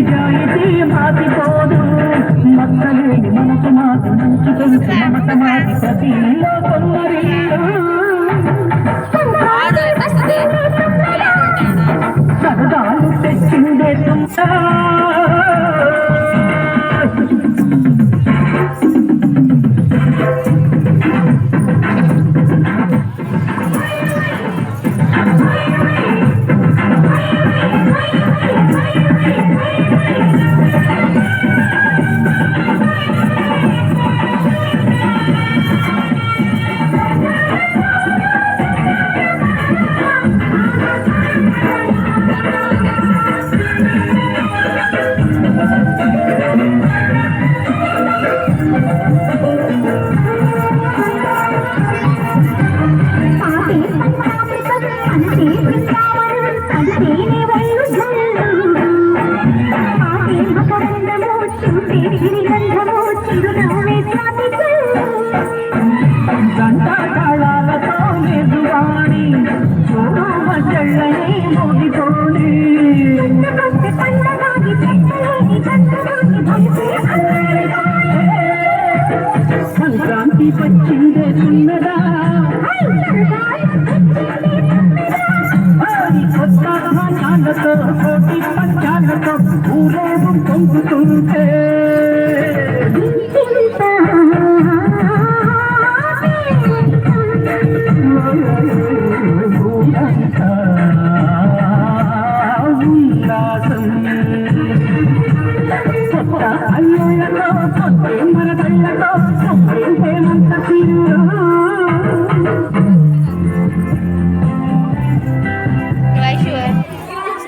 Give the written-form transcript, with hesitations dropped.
నిజాయితీ మాసిపోదు మక్కలేని మనసు మాకు మంచి తెలుసు మమత మాది ప్రతిలో కొమ్మరిలో సరదాలు తెచ్చిందే తుంటా గంటాళాలతో మెదువాణి చూడు మజళ్ళని మోగిపోని సంక్రాంతి వచ్చిందే సున్నదా కొత్త ధాన్యాలతో కోటి పంచాలతో ఊరేగు పొంగుతుంటే